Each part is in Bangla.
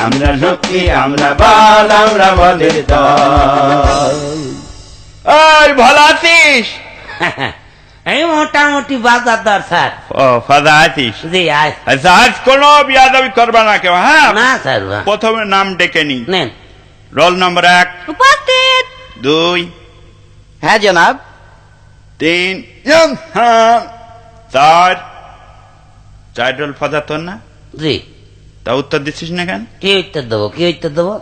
আমরা শক্তি, আমরা বল, আমরা বলের দল। ওই ভালো আছিস? এই মোটামুটি বাজারদার স্যার। ও ফাদা আছিস? জি আয়। আচ্ছা, আজ কোনো বিয়াদবি করবা না কেউ, হ্যাঁ? না স্যার। প্রথমে নাম ডেকে নি। নেন। রোল নম্বর 1, উপস্থিত। 2, হ্যাঁ জনাব। 3, 4 রোল ফাদা তোর না? জি। তা উত্তর দিচ্ছিস না কেন? কি উত্তর দেবো? কি উত্তর দেবো?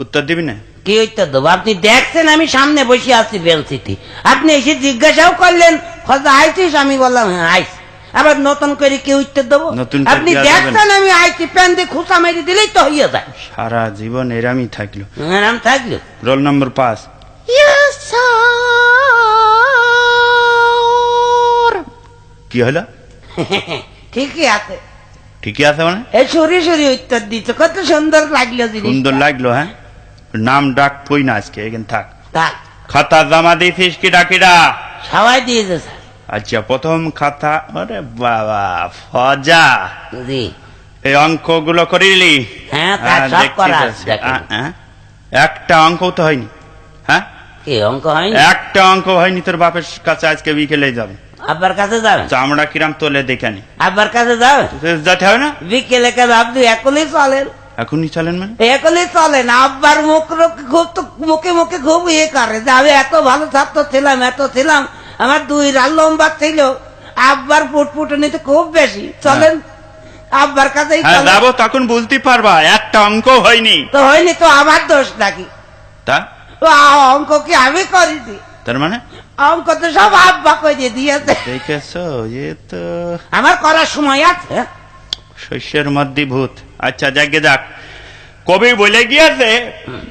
উত্তর দিবি না? কি উত্তর দেবো? আপনি দেখছেন আমি সামনে বসে আছি বেঞ্চিতে, আপনি এসে জিজ্ঞাসাও করলেন ফজা আইছিস, আমি বললাম হ্যাঁ আইছি। আবার নতুন করে কি উত্তর দেবো? নতুন করে আপনি কি আর দেখছেন আমি আইছি, প্যান দিয়ে খুঁচা মেরে দিলেই তো হইয়া যায়। সারা জীবন এরামই থাকলো। আরাম থাকলো। Roll number 5। কি হলো? ঠিকই আছে। ঠিকই আছে মানে? এই সরি সরি উত্তর দিচ্ছে, কত সুন্দর লাগলো জিনিস। সুন্দর লাগলো, হ্যাঁ? নাম ডাক কই না আজকে, এখানে থাক। থাক। খাতা জমা দিয়েছিস কিডা কিডা? সবাই দিয়েছে স্যার। আচ্ছা, প্রথম খাতা। আরে বাবা ফজা, জি। এই অঙ্কগুলো করিলি? হ্যাঁ তা সব দেখছি করা তো। আছে, দেখেন। একটা অঙ্ক তো হয়নি, হ্যাঁ? কি অঙ্ক হয়নি? একটা অঙ্ক হয়নি। তোর বাপের কাছে আজকে বিকেলে যাবে। আব্বার কাছে যাবেন? চামড়া কিরাম তোলে দেখে নি। আব্বার কাছে যাবেন? যেতে হবে না? বিকেলে কাজ আপনি এখনই চলেন। এখনই চলেন মানে? এখনই চলেন। আব্বার মুখ খুব তো মুখে মুখে খুব ইয়ে করে যে আমি এত ভালো ছাত্র ছিলাম, এত ছিলাম, আমার 2 রাত লম্বা ছিল। আব্বার ফুটফুটনিতে খুব বেশি। চলেন আব্বার কাছেই হ্যাঁ চলেন। যাবো, তখন বুঝতে পারবা একটা অঙ্ক হয়নি। তো হয়নি তো আমার দোষ নাকি? তা ও অঙ্ক কি আমি করিনি? তার মানে অঙ্ক তো সব আব্বা করে দিয়েছে। দেখেছো, এ তো আমার করার সময় আছে। শস্যের মধ্যে ভূত। আচ্ছা যাকে যাক, কবি বলে গিয়েছে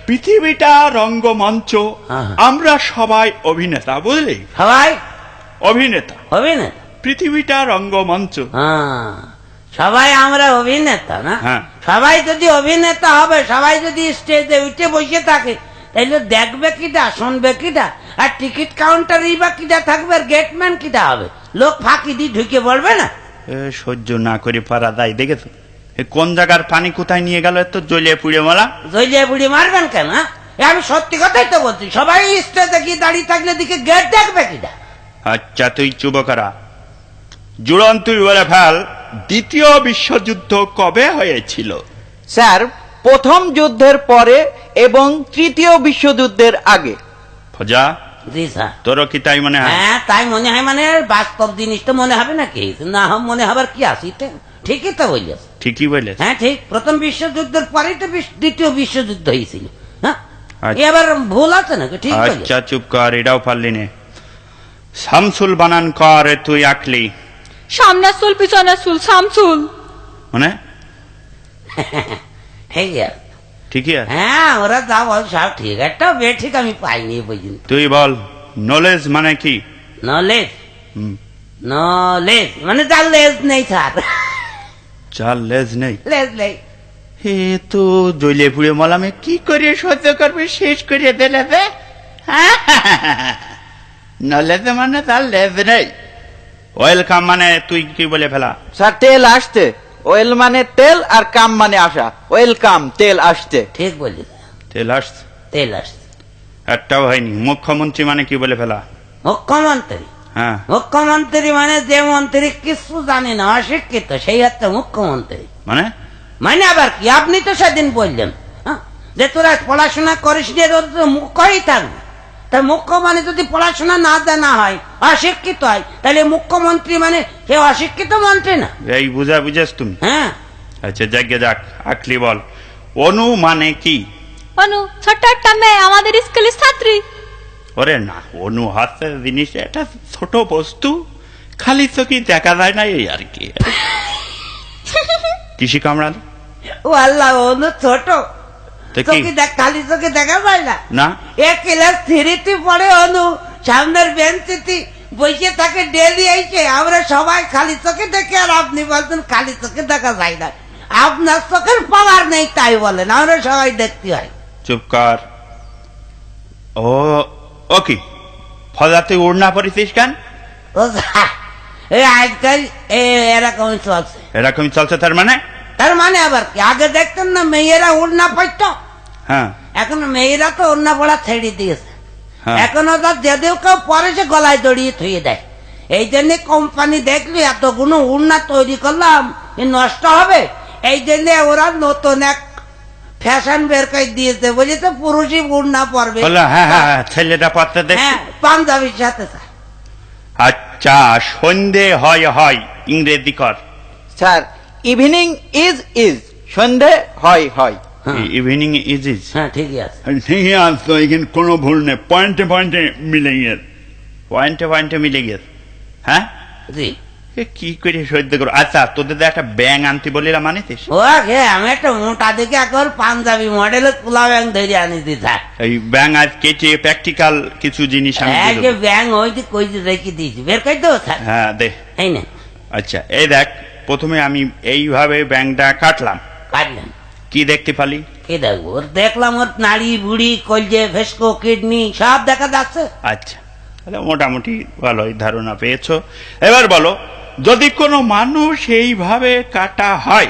পৃথিবীটা রঙ্গমঞ্চ, হ্যাঁ। আমরা সবাই অভিনেতা। বুঝলি? সবাই অভিনেতা। হবে না? পৃথিবীটা রঙ্গমঞ্চ। হ্যাঁ, সবাই আমরা অভিনেতা না? হ্যাঁ। সবাই যদি অভিনেতা হবে, সবাই যদি স্টেজে উঠে বসে থাকে, তাহলে দেখবে কিটা, শুনবে কিটা, আর টিকিট কাউন্টারই বা কিটা থাকবে, আর গেটম্যান কিটা হবে? লোক ফাঁকি দিয়ে ঢুকে পড়বে না? এ সহ্য না করে পারা যায়। দেখেছো এ কোন জায়গার পানি কোথায় নিয়ে গেল? এত জ্বলিয়ে পুড়ে মালা। জলিয়া বুড়ি মারবেন কেন? হ্যাঁ? এ আমি সত্যি কথাই তো বলছি, সবাই স্টেজে গিয়ে দাঁড়িয়ে থাকলে দিকে গেট দেখবে কিটা? আচ্ছা তুই চুপ করা। জুড়ন তুই বলে ফেল, দ্বিতীয় বিশ্বযুদ্ধ কবে হয়েছিল? স্যার, প্রথম যুদ্ধের পরে এবং তৃতীয় বিশ্বযুদ্ধের আগে। ফজা, জি স্যার। তোরও কি তাই মনে হয়? হ্যাঁ তাই মনে হয়। মানে বাস্তব জিনিস তো মনে হবে নাকি? না মনে হবার কি আছে? ঠিকই তো বলছিস। ঠিকই বলে। হ্যাঁ ঠিক, প্রথম বিশ্বযুদ্ধের পরেই তো দ্বিতীয় বিশ্বযুদ্ধ হয়েছিল। হ্যাঁ, আচ্ছা। এবার ভুল আছে নাকি? ঠিক বলেছিস। আচ্ছা চুপ কর, এটাও পারলি নে। শামসুল বানান কর, তুই আঁকলি। সামনের চুল পিছনের চুল শামসুল। মানে ঠিক আছে। ঠিকই আছে। হ্যাঁ ওরা যা বল সব ঠিক, একটা বে ঠিক আমি পাইনি পর্যন্ত। তুই বল নলেজ মানে কি? নলেজ? হুম, নলেজ মানে যার লেজ নেই স্যার। যার লেজ নেই। লেজ নেই। এ তো জ্বলিয়ে পুড়ে মলামে কি করে সহ্য করবে, শেষ করে দিলে। নলেজ মানে তার লেজ নেই। ওয়েলকাম মানে তুই কি বলে ফেলা? স্যার, তেল আসতে। ওয়েল মানে তেল, আর কাম মানে আসা। ওয়েলকাম, তেল আসতে। ঠিক বলিস। তেল আসছে। তেল আসছে। একটাও হয়নি। মুখ্যমন্ত্রী মানে কি বলে ফেলা? মুখ্যমন্ত্রী? হ্যাঁ। মুখ্যমন্ত্রী মানে যে মন্ত্রী কিছু জানে না, অশিক্ষিত, সেই হচ্ছে মুখ্যমন্ত্রী। মানে মানে আবার কি? আপনি তো সেদিন বললেন হ্যাঁ, যে তোরা পড়াশোনা করিস নি, তোর তো মুখ্যই থাকবে। তা মুখ্য মানে যদি পড়াশোনা না জানা হয়, অশিক্ষিত হয়, তাহলে মুখ্যমন্ত্রী মানে সে অশিক্ষিত মন্ত্রী না? এই বুঝেছ তুমি? হ্যাঁ। আচ্ছা যাকে যাক, আঁকলি বল। অনু মানে কি? অনু ছোট্ট একটা মেয়ে, আমাদের স্কুলের ছাত্রী। ওরে না, অনু হাতে জিনিস একটা ছোট বস্তু, খালি চোখে দেখা যায় না, এই আর কি। কৃষি কামড়াল। ও আল্লাহ, অনু ছোট তো কি? খালি চোখে দেখা যায় না? না, এক ক্লাস 3-তে পড়ে অনু, সামনের বেঞ্চিতে বসে থাকে ডেলি এসে। আমরা সবাই খালি চোখে দেখি, আর আপনি বলছেন খালি চোখে দেখা যায় না। আপনার চোখের পাওয়ার নেই তাই বলেন, আমরা সবাই দেখতে হয়। চুপ কর। ও কি ফজা, তুই উড়না পড়েছিস কেন? ও এই আজকাল এরকমই চলছে। এরকমই চলছে তার মানে? তার মানে আবার কি, আগে দেখতেন না মেয়েরা ওড়না পড়তো, হ্যাঁ এখন মেয়েরা তো ওড়না পড়া ছেড়ে দিয়েছে। হ্যাঁ। এখন ওদের যদিও কেউ পরে সে গলায় দড়িয়ে থুয়ে দেয়। এই জন্য কোম্পানি দেখলি এতগুলো ওড়না তৈরি করলাম, এ নষ্ট হবে, এই জন্য ওরা নতুন এক ফ্যাশন বের করে দিয়েছে, বুঝেছে, পুরুষই ওড়না পরবে। বলো, হ্যাঁ হ্যাঁ হ্যাঁ, ছেলেটা পড়তে দেখছি। হ্যাঁ, পাঞ্জাবির সাথে স্যার। আচ্ছা, সন্ধে হয় হয় ইংরেজি কর। স্যার ইভিনিং ইজ সন্ধে হয় হয়। ইভিনিং ইজ ইজ, হ্যাঁ ঠিকই আছে। ঠিকই আছে, এখানে কোনো ভুল নেই, পয়েন্টে পয়েন্টে মিলে গিয়েছে, পয়েন্টে পয়েন্টে মিলে গিয়েছে। হ্যাঁ, জি, এ কি করে সহ্য করো? আচ্ছা, তোদের তো একটা ব্যাং আনতে বলিলাম, আনিস? ও গে, আমি একটা মোটা দেখে একবার পাঞ্জাবি মডেলের পোলা ব্যাং ধরে আনি দিতা। এই ব্যাং আজ কেটে প্র্যাকটিক্যাল কিছু জিনিস আমি দিয়ে দেবো। ব্যাং ওই যে কই যে রেখে দিয়েছি, বের করে দেবো স্যার। হ্যাঁ দে। এই না, আচ্ছা, এই দেখ, প্রথমে আমি এইভাবে ব্যাংটা কাটলাম, কাটলেন, কি দেখতে পালি? কি দেখবো? ওর দেখলাম ওর নাড়ি বুড়ি কলজে ভেস্কো কিডনি সব দেখা যাচ্ছে। আচ্ছা, তাহলে মোটামুটি ভালোই ধারণা পেয়েছো। এবার বলো, যদি কোনো মানুষ এইভাবে কাটা হয়,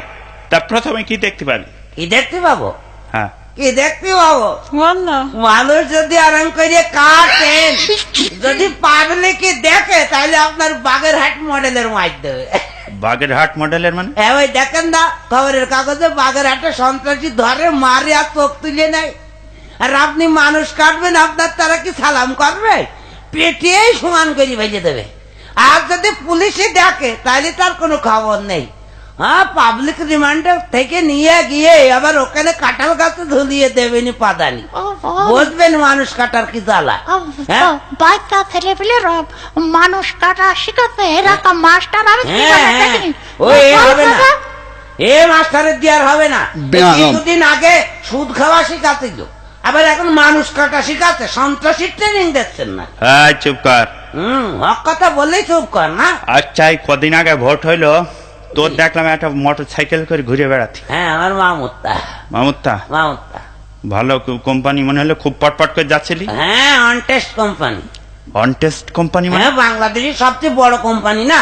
তা প্রথমে কি দেখতে পারি? কি দেখতে পাবো? হ্যাঁ, কি দেখতে পাবো? বললো মানুষ যদি আরাম করে কাটেন, যদি পাবলিকে দেখে, তাহলে আপনার বাগেরহাট মডেলের মার দেবে। বাগেরহাট মডেলের মানে? হ্যাঁ, ওই দেখেন না খবরের কাগজে বাগেরহাটে সন্ত্রাসী ধরে মারে আর চোখ তুলে নেয়, আর আপনি মানুষ কাটবেন, আপনার তারা কি সালাম করবে? পেটিয়েই সমান করে ভেজে দেবে। আর যদি পুলিশে ডাকে, তাহলে তার কোনো খবর নেই। হ্যাঁ, পাবলিক রিমান্ডে থেকে নিয়ে গিয়ে আবার ওখানে কাঁঠাল গাছে ঝুলিয়ে দেবেনি পাদানি। বুঝবেন মানুষ কাটার কি জ্বালা। হ্যাঁ? বাচ্চা ছেলে পেলে মানুষ কাটা শিখাতে এরকম মাস্টার আমি হ্যাঁ, হ্যাঁ। ওই এ হবে না, এ মাস্টারের দিয়ে আর হবে না। কিছুদিন আগে সুদ খাওয়া শিখাছিল, আবার এখন মানুষ কাটা শিখাচ্ছে। সন্ত্রাসী ট্রেনিং দিচ্ছেন না? হ্যাঁ, চুপ কর। হক কথা বললেই চুপ কর না। আচ্ছা, এই কদিন আগে ভোট হইলো, তোর দেখলাম একটা মোটর সাইকেল করে ঘুরে বেড়াতি। হ্যাঁ, আমার মামুত্তা। মামুত্তা? মামুত্তা, ভালো কোম্পানি মনে হলো, খুব পটপট করে যাচ্ছিলি। হ্যাঁ, অনটেস্ট কোম্পানি। অনটেস্ট কোম্পানি মানে? হ্যাঁ, বাংলাদেশের সবচেয়ে বড় কোম্পানি না,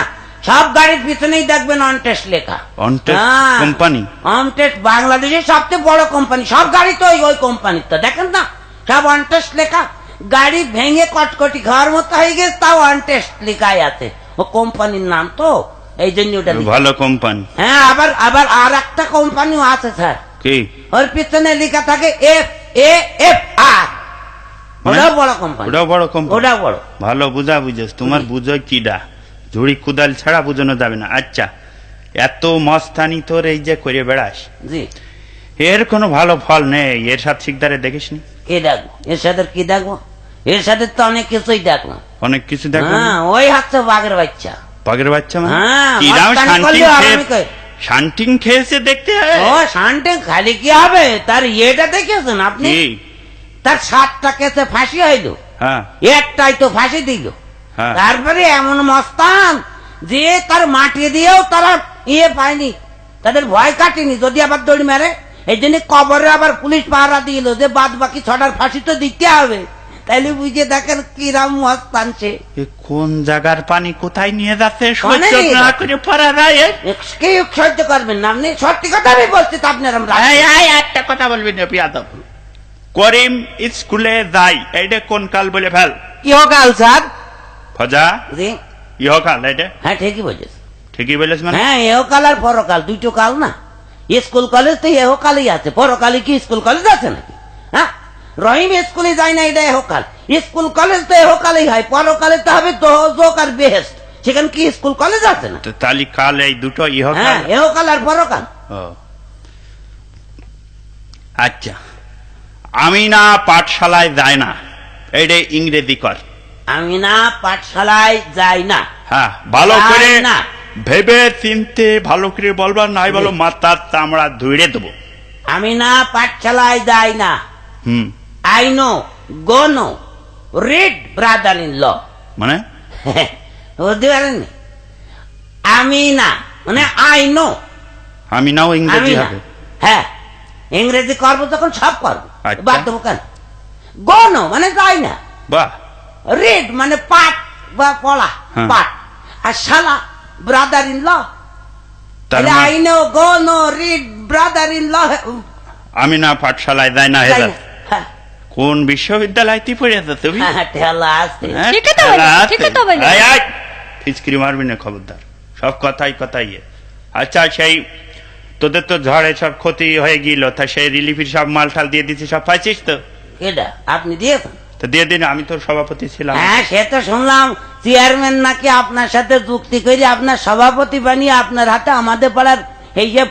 সব গাড়ির পিছনেই দেখবেন অনটেস্ট লেখা। On test company? অনটেস্ট বাংলাদেশের সবচেয়ে বড় কোম্পানি, সব গাড়ি তো ওই কোম্পানির, তো দেখেন না সব অনটেস্ট লেখা। গাড়ি ভেঙে কটকটি খাওয়ার মতো হয়ে গেছে, তাও অনটেস্ট লেখাই আছে, ও কোম্পানির নাম তো, এই জন্য ওটা লেখা। ভালো কোম্পানি। হ্যাঁ, আবার আবার আর একটা কোম্পানিও আছে স্যার, কি? ওর পিছনে লেখা থাকে FAFR, ওটাও বড় কোম্পানি। ওটাও বড় কোম্পানি? ওটাও বড়। ভালো বুঝা বুঝেছ, তোমার বুঝো কিডা, ঝুড়ি কুদাল ছাড়া বুঝানো যাবে না। আচ্ছা, এত মস্তানি তোর এই যে করে বেড়াস, জি, এর কোনো ভালো ফল নেই। এর সাথে শিকদারে দেখিসনি? কি দেখবো এর সাথে? কি দেখবো এর সাথে? তো অনেক কিছুই দেখলাম। অনেক কিছু দেখো? হ্যাঁ, ওই হচ্ছে বাঘের বাচ্চা। বাঘের বাচ্চা মানে? হ্যাঁ, কিরাম মস্তানি শান্তিং করলেও খেয়ে, আরামে করে। শান্তিং খেয়েছে দেখতে হয়। ও শান্তিং খালি কি হবে, তার ইয়েটা দেখেছেন আপনি? কি? তার 7টা কেসে ফাঁসি হইল, হ্যাঁ একটাই তো ফাঁসি দিল। হ্যাঁ। তারপরে এমন মস্তান যে তার মাটি দিয়েও তারা ইয়ে পায়নি, তাদের ভয় কাটেনি যদি আবার দড়ি মারে। এই জন্য কবরে আবার পুলিশ পাহারা দিল যে বাদ বাকি 6টার ফাঁসি তো দিতে হবে। তাইলে বুঝে দেখেন কিরাম মস্তান সে। এ কোন জায়গার পানি কোথায় নিয়ে যাচ্ছে, কোনে সহ্য নিয়ে না যাচ্ছে? করে পড়া যায়। কে সহ্য করবেন না আপনি? সত্যি কথা আমি বলছি তো আপনার। একটা কথা বলবি না পিয়াদব। করিম স্কুলে যাই, এইটা কোন কাল বলে ফেল? ইহকাল স্যার। ফজা, জি, ইহকাল এটা? হ্যাঁ ঠিকই বলছিস। ঠিকই বলেছ মানে? হ্যাঁ, এহকাল আর পরকাল দুটো কাল না। স্কুল কলেজ তো এহকালই আছে, পরকালে কি স্কুল কলেজ আছে নাকি? হ্যাঁ, রহিম স্কুলে যায় না, এটা এহকাল। স্কুল কলেজ তো এহকালেই হয়, পরকালে তো হবে দোজক আর বেহেশত। সেখানে কি স্কুল কলেজ আছে না? তো তালি কাল এই দুটো ইহকাল? হ্যাঁ, এহকাল আর পরকাল। ও আচ্ছা, আমি না পাঠশালায় যায় না, এইটা ইংরেজি কর। আমি না পাঠশালায় যাই না। হ্যাঁ, ভালো করে যাই না। ভেবে চিনতে ভালো করে বলবার, নাই বলো মাথার চামড়া ধুইড়ে দেবো। আমি না পাঠশালায় যাই না। Hmm, I no, go no, read brother in law. মানে? বুঝতে পারেননি? আমি না মানে আই নো। আমি নাও আমি ইংরেজি না, হবে? হ্যাঁ, ইংরেজি করবো তখন সব করবো, আচ্ছা। বাদ দেবো কেন? গো নো মানে যাই না। বাহ, রিড মানে পাঠ বা পড়া, হ্যাঁ। পাঠ। আর শালা ব্রাদার ইন ল। তার মানে- I no go no read brother in law আমি না পাঠশালায় যাই না হেজার কোন বিশ্ববিদ্যালয়তে পড়েছো তুমি ঠেলা আছে হ্যাঁ, ঠিকই তো খেলা বলেছো, আছে। ঠিকই তো বলেছো। এই, এই, ফিচকিরি মারবি না খবরদার, সব কথাই কথাই আচ্ছা সেই তোদের তো ঝড়ে সব ক্ষতি হয়ে গেল, তা সেই রিলিফের সব মাল টাল দিয়ে দিচ্ছি, সব পাইছিস তো? এটা আপনি দিয়েছেন? তো দিয়ে দিন, আমি তোর সভাপতি ছিলাম। হ্যাঁ সে তো শুনলাম চেয়ারম্যান নাকি আপনার সাথে যুক্তি করে আপনার সভাপতি বানিয়ে আপনার হাতে আমাদের পাড়ার এই যে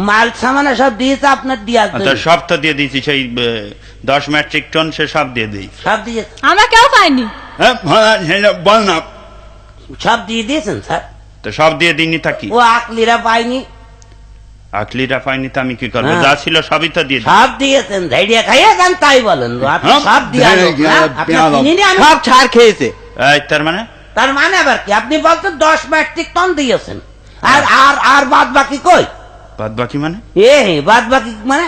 মাল সামানা সব দিয়েছে আপনার দিয়া তো সব তো দিয়ে দিয়েছি, সেই 10 মেট্রিক টন সে সব দিয়ে দিই। সব দিয়েছে? আমরা কেউ পাইনি। বল না, সব দিয়ে দিয়েছেন স্যার? তো সব দিয়ে দিইনি থাকি, ও আকলিরা পাইনি? আকলিরা পাইনি তো আমি কি করবো? হ্যাঁ। যা ছিল সবই তো দিয়ে দিই। সব দিয়েছেন, ধৈর্য খাইয়ে যান তাই বলেন। আপনি হ্যাঁ, সব দিয়ে আলো, ধৈর্য, হ্যাঁ? আপনার পেয়ালো। চিনিনি আমি? সব ছাড় খেয়েছে। এই, তার মানে তার মানে আবার কি? আপনি বলতেন 10 মেট্রিক টন দিয়েছেন, আর আর আর বাদ বাকি কই? বাদ বাকি মানে? বাদ বাকি মানে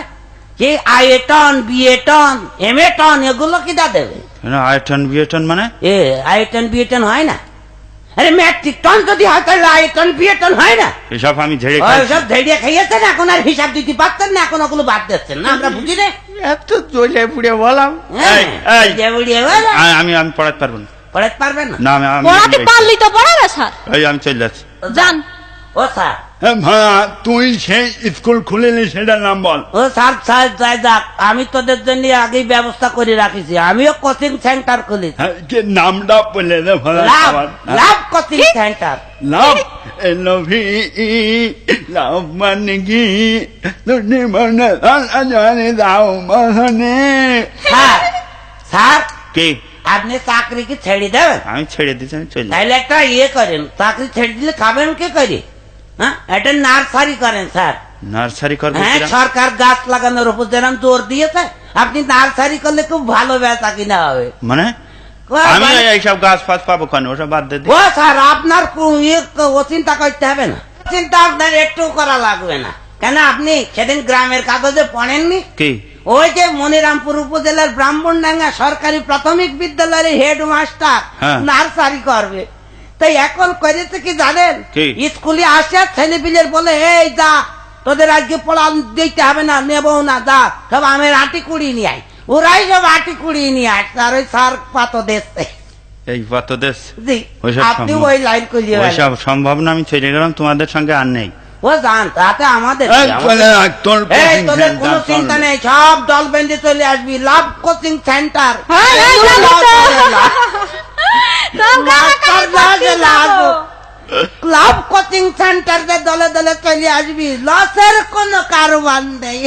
যে আইএ টন, বিএ টন, এমএ টন এগুলো কি দা দেবে? আয় টন বিয়ে টন মানে? আইএ টন, বিএ টন হয় না? আরে মেট্রিক টন যদি হয় তাহলে আইএ টন, বিএ টন হয় না? এসব আমি ঝেড়ে ওই খাইছি। সব ধৈর্য খাইয়েছেন, এখন আর হিসাব দিতে পারতেন না, এখন ওগুলো বাদ দিচ্ছেন না, আমরা বুঝি না। এত জ্বলে পুড়ে বললাম। হ্যাঁ, এই, যে বুড়িয়ে বলে, আমি আমি পড়াতে পারবো না। পড়াতে পারবেন না? না আমি আমি পড়াতে পারলি তো পড়াবে স্যার। এই আমি চলে যাচ্ছি। যান। ও স্যার, তুই সেই স্কুল খুলিনি সেটার নাম বল। ও স্যার স্যার যাই যাক, আমি তোদের জন্য আগেই ব্যবস্থা করে রাখিছি, আমিও কোচিং সেন্টার খুলেছি। নামটা বললে লাভ লাভ কোচিং সেন্টার। লাভ এলভি লাভ মানে কি তুমি মনে জানে দাও মনে। স্যার স্যার কি আপনি চাকরি কি ছেড়ে দেবেন? আমি ছেড়ে দিচ্ছি, আমি চলে তাহলে একটা ইয়ে করেন, চাকরি ছেড়ে দিলে খাবেন কে করে? হ্যাঁ, এটা নার্সারি করেন স্যার। নার্সারি করবো। হ্যাঁ, কিরা? সরকার গাছ লাগানোর উপর যেরকম জোর দিয়েছে, আপনি নার্সারি করলে খুব ভালো বেচা কিনা হবে। মানে ও, আমি মানে- এইসব গাছ ফাছ পাবো কেন? ওসব বাদ দিয়ে দিই। ও স্যার, আপনার ও চিন্তা করতে হবে না, চিন্তা আপনার একটু করা লাগবে না। কেন আপনি সেদিন গ্রামের কাগজে পড়েননি? কি? ওই যে মনিরামপুর উপজেলার ব্রাহ্মণডাঙ্গা সরকারি প্রাথমিক বিদ্যালয়ের হেডমাস্টার হ্যাঁ। নার্সারি করবে। তাই এখন করেছে কি জানেন? কি? স্কুলে আসে ছেলে পিলের বলে, এই যা তোদের আজকে পড়া দিতে হবে না, নেবো না, যা সব আমের আটি কুড়িয়ে নিয়ে আয়। ওরাই সব আটি কুড়িয়ে নিয়ে আসছে, আর ওই সার পাতো দেখছে। এই কত দেশ জি, ওইসব আপনি সম্ভব। ওই লাইন করিয়ে ওইসব সম্ভব না, আমি ছেড়ে গেলাম, তোমাদের সঙ্গে আর নেই। ও জান, তাতে আমাদের এই, এই তোদের কোনো চিন্তা নেই, সব দল বেঁধে চলে আসবি। লাভ কোচিং সেন্টার। হ্যাঁ, হ্যাঁ, জানি তো। ক্লাব কোচিং সেন্টার দলে দলে চলে আসবি, লসের কোনো কারবার নেই।